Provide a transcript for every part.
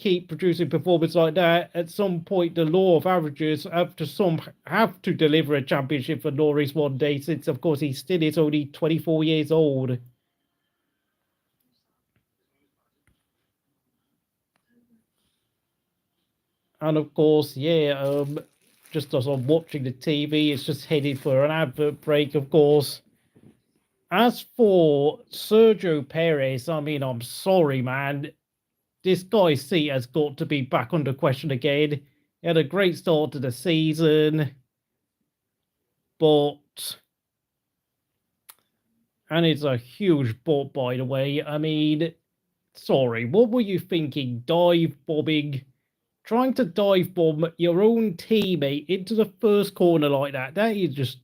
keep producing performance like that, at some point the law of averages have to deliver a championship for Norris one day, since of course he still is only 24 years old. And of course, just as I'm watching the TV, it's just headed for an advert break, of course. As for Sergio Perez, I mean, I'm sorry, man. This guy's seat has got to be back under question again. He had a great start to the season, but... And it's a huge but, by the way. I mean, sorry, what were you thinking? Dive bombing? Trying to dive bomb your own teammate into the first corner like that? That is just...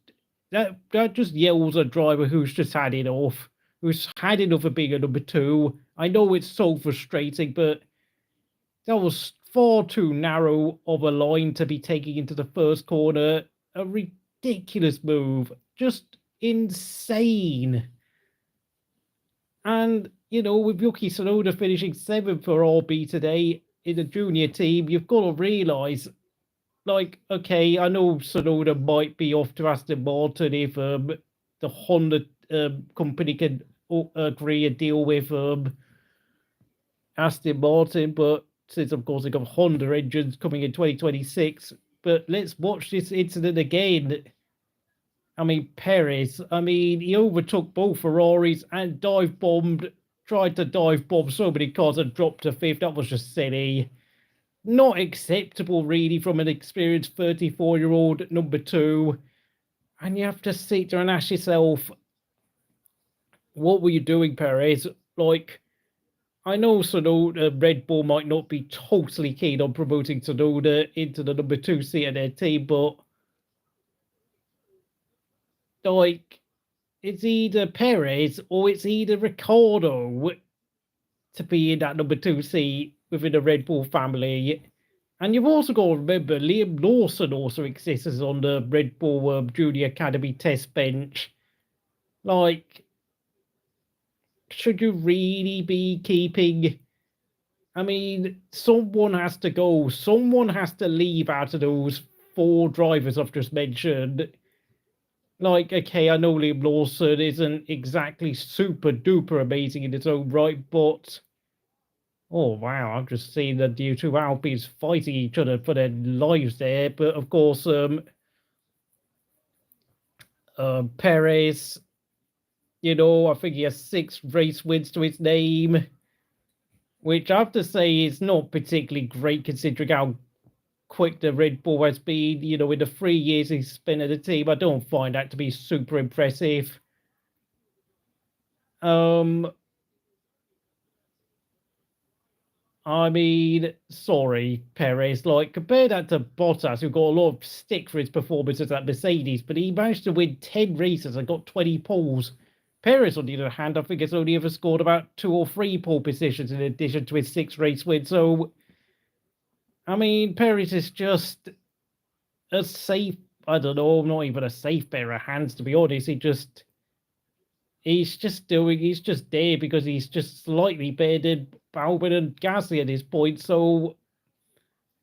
That just yells a driver who's just had enough. Who's had enough of being a number two. I know it's so frustrating, but that was far too narrow of a line to be taking into the first corner. A ridiculous move. Just insane. And, you know, with Yuki Tsunoda finishing 7th for RB today in the junior team, you've got to realise, like, okay, I know Tsunoda might be off to Aston Martin if the Honda company can agree a deal with Aston Martin, but since, of course, they got Honda engines coming in 2026. But let's watch this incident again. I mean, Perez, he overtook both Ferraris and tried to dive bomb so many cars and dropped to 5th. That was just silly. Not acceptable, really, from an experienced 34-year-old number 2. And you have to sit there and ask yourself, what were you doing, Perez? Like, I know Tsunoda, Red Bull might not be totally keen on promoting Tsunoda into the number 2 seat of their team, but like, it's either Perez or it's either Ricciardo to be in that number 2 seat within the Red Bull family. And you've also got to remember, Liam Lawson also exists on the Red Bull Junior Academy test bench. Like, should you really be keeping... I mean, someone has to go. Someone has to leave out of those 4 drivers I've just mentioned. Like, okay, I know Liam Lawson isn't exactly super duper amazing in its own right, but... Oh, wow, I've just seen the two Alpines fighting each other for their lives there. But, of course, Perez, you know, I think he has 6 race wins to his name, which I have to say is not particularly great considering how quick the Red Bull has been. You know, in the 3 years he's spent at the team, I don't find that to be super impressive. I mean, sorry, Perez. Like, compare that to Bottas, who got a lot of stick for his performances at Mercedes, but he managed to win 10 races and got 20 poles. Perez, on the other hand, I think has only ever scored about 2 or 3 pole positions in addition to his 6 race wins. So, I mean, Perez is just a safe, I don't know, not even a safe pair of hands, to be honest. He's just there because he's just slightly better than Albon and Gasly at this point. So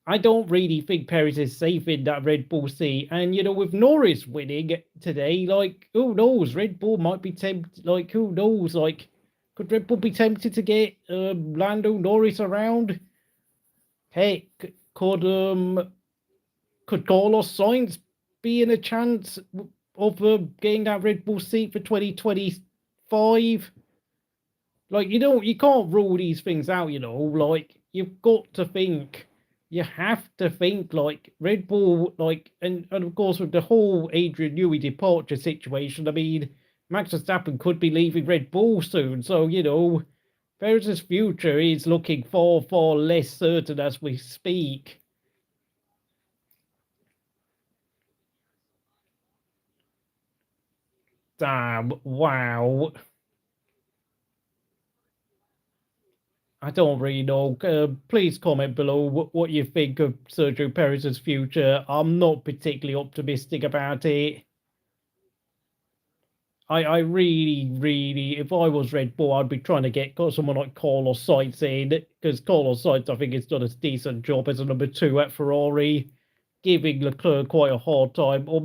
I don't really think Perez is safe in that Red Bull seat. And, you know, with Norris winning today, like, who knows? Red Bull might be tempted, like, who knows? Like, could Red Bull be tempted to get Lando Norris around? Heck, could Carlos Sainz be in a chance of getting that Red Bull seat for 2025? Like, you can't rule these things out, you know. Like, you've got to think. You have to think, like, Red Bull, like, and of course, with the whole Adrian Newey departure situation, I mean, Max Verstappen could be leaving Red Bull soon. So, you know, Perez's future is looking far, far less certain as we speak. Damn, wow. I don't really know. Please comment below what you think of Sergio Perez's future. I'm not particularly optimistic about it. I really, if I was Red Bull, I'd be trying to get someone like Carlos Sainz in, because Carlos Sainz, I think, has done a decent job as a number 2 at Ferrari, giving Leclerc quite a hard time, or